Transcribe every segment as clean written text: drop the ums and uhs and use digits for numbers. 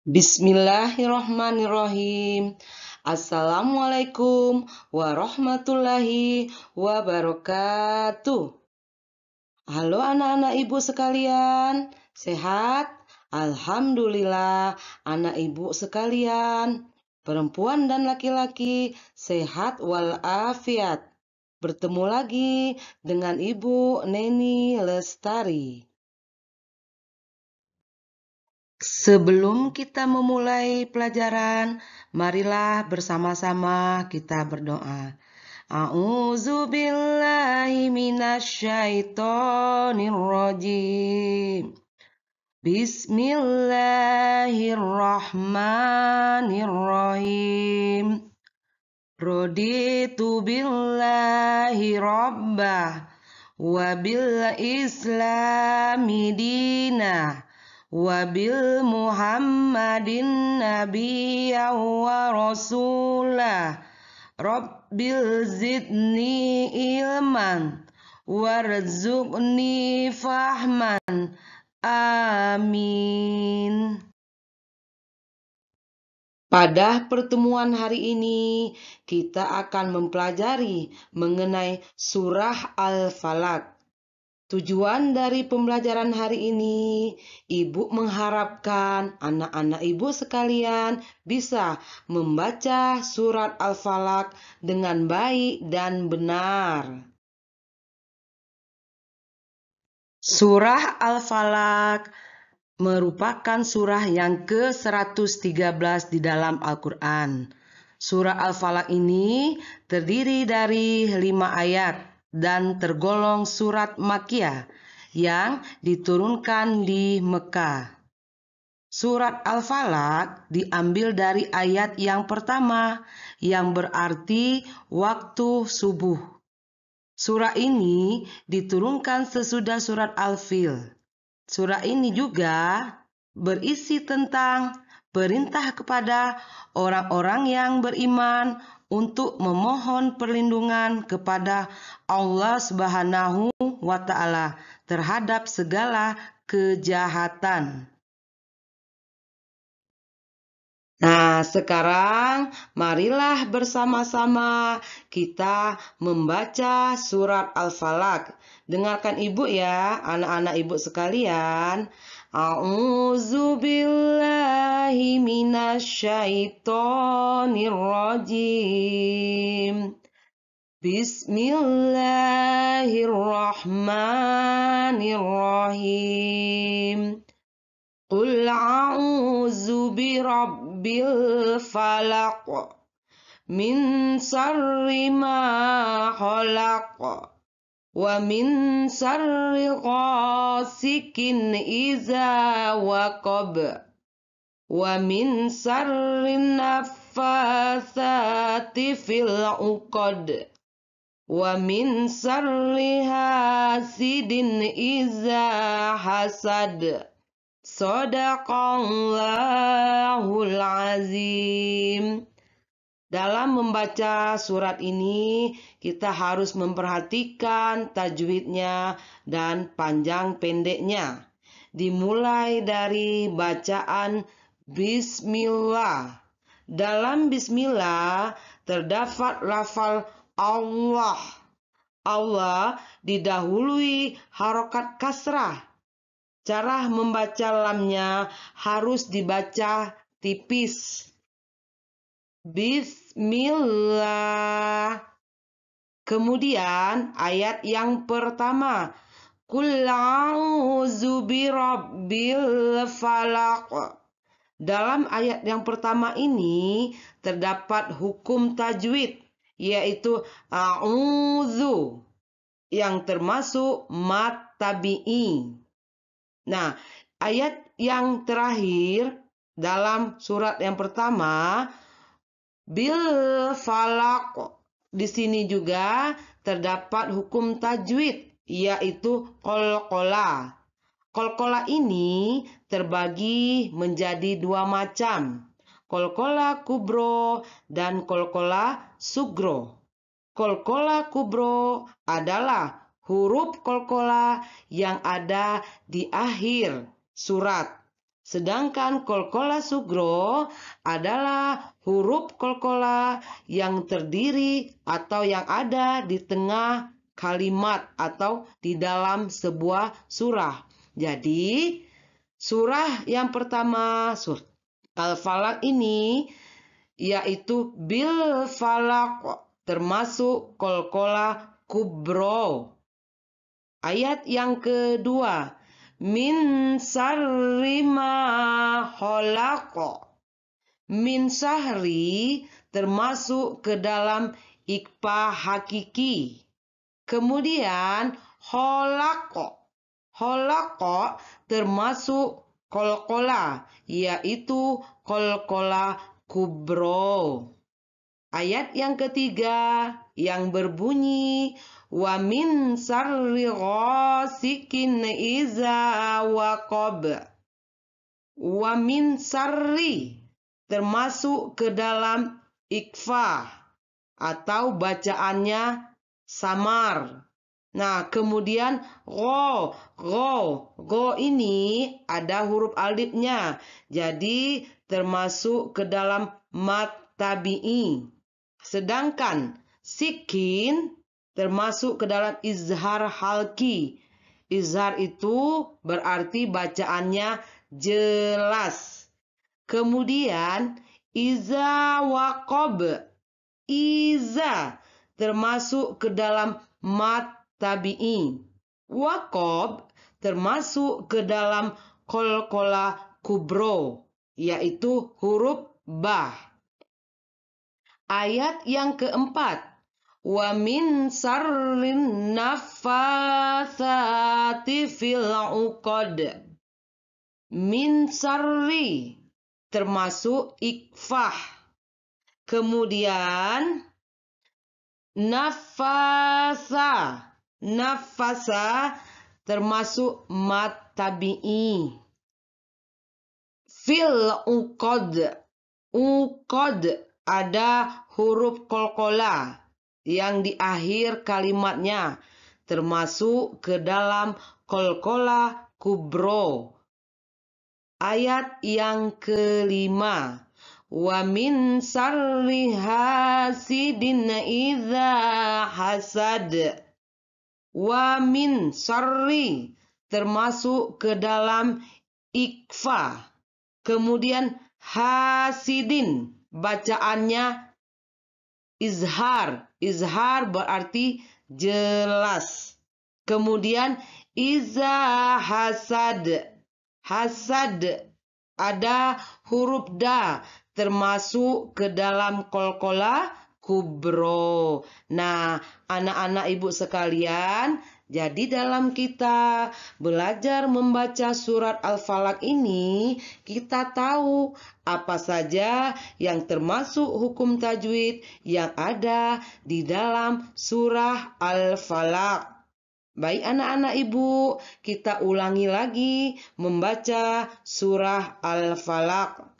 Bismillahirrahmanirrahim. Assalamualaikum warahmatullahi wabarakatuh. Halo anak-anak ibu sekalian, sehat? Alhamdulillah anak ibu sekalian, perempuan dan laki-laki sehat walafiat. Bertemu lagi dengan Ibu Neni Lestari. Sebelum kita memulai pelajaran, marilah bersama-sama kita berdoa. A'udzu billahi minasyaitonir rajim. Bismillahirrahmanirrahim. Raditu billahi rabbah wa bil islami dinah wa bil muhammadin nabiyya wa rasulah rabbil zidni ilman warzuqni fahman amin. Pada pertemuan hari ini, kita akan mempelajari mengenai surah Al-Falaq. Tujuan dari pembelajaran hari ini, Ibu mengharapkan anak-anak Ibu sekalian bisa membaca surat Al-Falaq dengan baik dan benar. Surah Al-Falaq merupakan surah yang ke-113 di dalam Al-Quran. Surah Al-Falaq ini terdiri dari 5 ayat dan tergolong surat Makkiyah yang diturunkan di Mekah. Surat Al-Falaq diambil dari ayat yang pertama yang berarti waktu subuh. Surah ini diturunkan sesudah surat Al-Fil. Surah ini juga berisi tentang perintah kepada orang-orang yang beriman untuk memohon perlindungan kepada Allah Subhanahu wa Ta'ala terhadap segala kejahatan. Nah, sekarang marilah bersama-sama kita membaca surat Al-Falaq. Dengarkan Ibu ya, anak-anak Ibu sekalian. A'udzu billahi minasyaitonir rajim. Bismillahirrahmanirrahim. Qul a'udzu birabbil falaq min syarri ma khalaq wa min syarri ghasikin idza waqab wa min syarri naffatsati fil 'uqad wa min syarri hasidin idza hasad. Shadaqallahul azim. Dalam membaca surat ini, kita harus memperhatikan tajwidnya dan panjang pendeknya. Dimulai dari bacaan Bismillah. Dalam Bismillah terdapat lafal Allah. Allah didahului harokat kasrah. Cara membaca lamnya harus dibaca tipis. Bismillah. Kemudian ayat yang pertama. Qul a'udzu birabbil falaq. Dalam ayat yang pertama ini terdapat hukum tajwid, yaitu a'udzu yang termasuk mat tabi'i. Nah, ayat yang terakhir dalam surat yang pertama, bil falaq. Di sini juga terdapat hukum tajwid, yaitu qalqalah. Qalqalah ini terbagi menjadi 2 macam, qalqalah kubro dan qalqalah sugro. Qalqalah kubro adalah huruf qalqalah yang ada di akhir surat, Sedangkan kolkola sugro adalah huruf kolkola yang terdiri atau yang ada di tengah kalimat atau di dalam sebuah surah. Jadi, surah yang pertama, surah Al-Falaq ini, yaitu bil falaq, termasuk kolkola kubro. Ayat yang kedua, min sarri ma khalaq. Min sahri termasuk ke dalam ikfa hakiki. Kemudian khalaq. Khalaq termasuk kolkola, yaitu kolkola kubro. Ayat yang ketiga yang berbunyi wa min sarri ghasikin iza waqab. Wa min sarri termasuk ke dalam ikfa atau bacaannya samar. Nah, kemudian go ini ada huruf alifnya. Jadi termasuk ke dalam mat tabi'i. Sedangkan sikin termasuk ke dalam izhar halki. Izhar itu berarti bacaannya jelas. Kemudian iza waqab. Iza termasuk ke dalam mat tabi'i. Waqab termasuk ke dalam kolkola kubro, yaitu huruf ba. Ayat yang keempat, wa min sarrin naffatsati fil 'uqad. Min sarri termasuk ikfah. Kemudian nafasa termasuk mat tabi'i. Fil 'uqad. Uqad ada huruf kolkola yang di akhir kalimatnya termasuk ke dalam kolkola kubro. Ayat yang kelima, wa min sarri hasidin idza hasad. Wa min sarri termasuk ke dalam ikfa. Kemudian hasidin bacaannya izhar. Izhar berarti jelas. Kemudian iza hasad. Hasad ada huruf da termasuk ke dalam kolkola kubro. Nah, anak-anak ibu sekalian, jadi dalam kita belajar membaca surat Al-Falaq ini, kita tahu apa saja yang termasuk hukum tajwid yang ada di dalam surah Al-Falaq. Baik anak-anak ibu, kita ulangi lagi membaca surah Al-Falaq.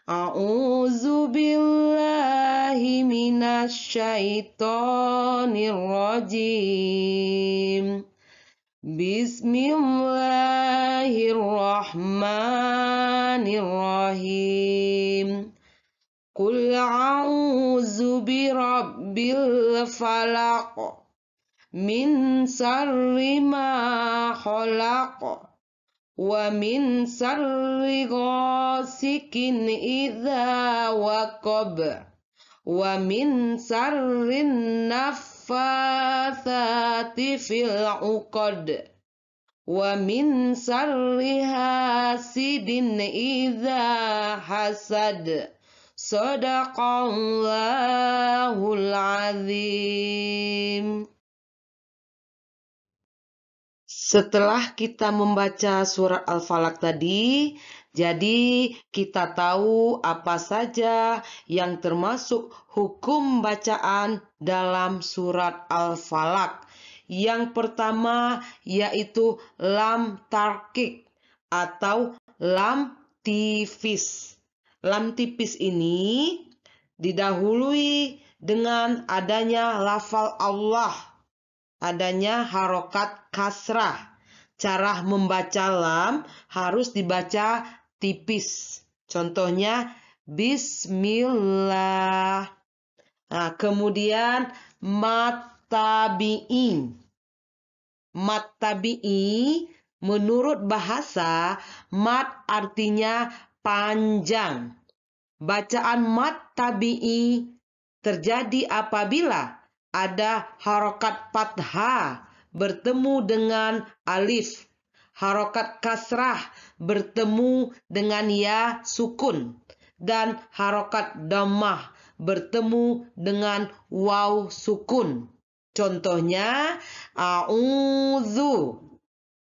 A'udzu billahi minasyaitonir rajim. Bismillahirrahmanirrahim. Qul a'udzu birabbil falaq. Min sarri ma khalaq. Wa min sarri ghasikin idza waqab. Wa min sarri naffatsati fil 'uqad. Wa min sarri hasidin idza hasad. Shadaqallahul azim. Setelah kita membaca surat Al-Falaq tadi, jadi kita tahu apa saja yang termasuk hukum bacaan dalam surat Al-Falaq. Yang pertama yaitu lam tarkik atau lam tipis. Lam tipis ini didahului dengan adanya lafal Allah. Adanya harokat kasrah. Cara membaca lam harus dibaca tipis. Contohnya Bismillah. Nah, kemudian matabi'i. Matabi'i menurut bahasa, mat artinya panjang. Bacaan matabi'i terjadi apabila ada harokat fathah bertemu dengan alif, harokat kasrah bertemu dengan ya sukun, dan harokat dhammah bertemu dengan waw sukun. Contohnya a'udzu.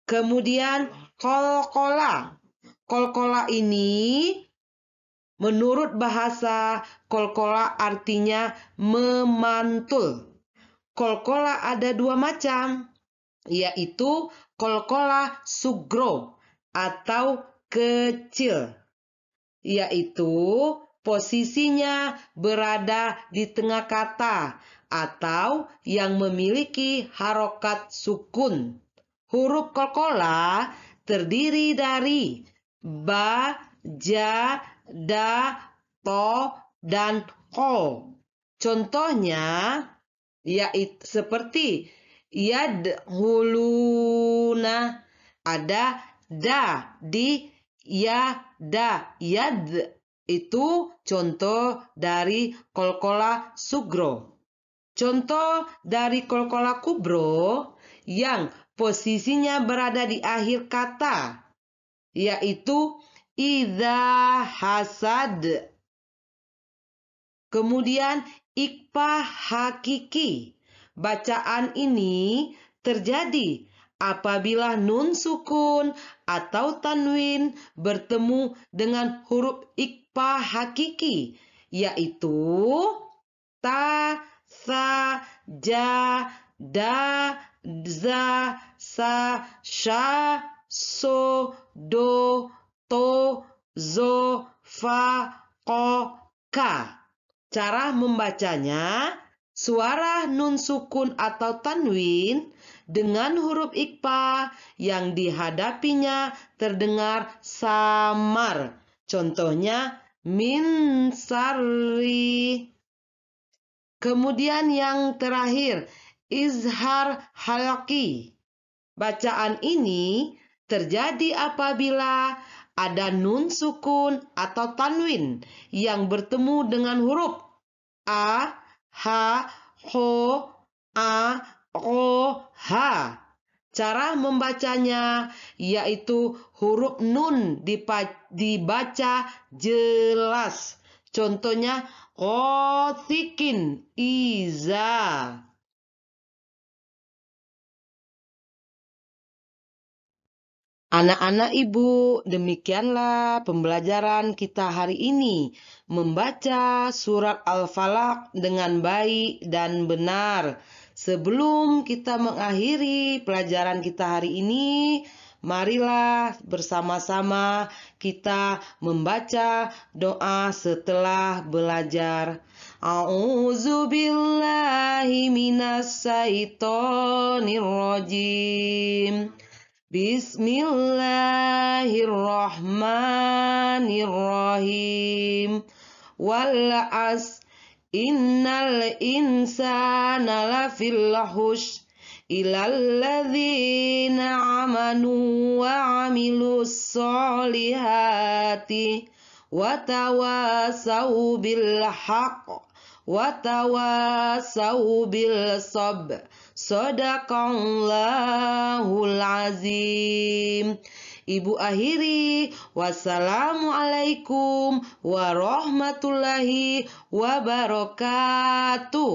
Kemudian qalqalah. Qalqalah ini menurut bahasa, qalqalah artinya memantul. Qalqalah ada dua macam, yaitu qalqalah sugro atau kecil, yaitu posisinya berada di tengah kata atau yang memiliki harokat sukun. Huruf qalqalah terdiri dari ba, ja, da, to, dan ko. Contohnya yaitu seperti yadhuluna, ada da di ya, da, yad. Itu contoh dari qalqalah sugro. Contoh dari qalqalah kubro yang posisinya berada di akhir kata, yaitu idza hasad. Kemudian ikfa hakiki. Bacaan ini terjadi apabila nun sukun atau tanwin bertemu dengan huruf ikfa hakiki, yaitu ta, sa, ja, da, za, sa, sha, so, do, to, zo, fa, ko, ka. Cara membacanya, suara nun sukun atau tanwin dengan huruf ikfa yang dihadapinya terdengar samar. Contohnya min sarri. Kemudian yang terakhir, izhar halqi. Bacaan ini terjadi apabila ada nun sukun atau tanwin yang bertemu dengan huruf a, ha, ho, a, o, ha. Cara membacanya yaitu huruf nun dibaca jelas. Contohnya qothikin iza. Anak-anak ibu, demikianlah pembelajaran kita hari ini. Membaca surat Al-Falaq dengan baik dan benar. Sebelum kita mengakhiri pelajaran kita hari ini, marilah bersama-sama kita membaca doa setelah belajar. A'udzu billahi minas syaitonir rajim. Bismillahirrahmanirrahim. Wal as innal insana lafil hush illal ladzina amanu wa amilus solihati wa tawasau bil haqq wa tawasau bil sabr. Shadaqallahul azim. Ibu akhiri, wassalamualaikum warahmatullahi wabarakatuh.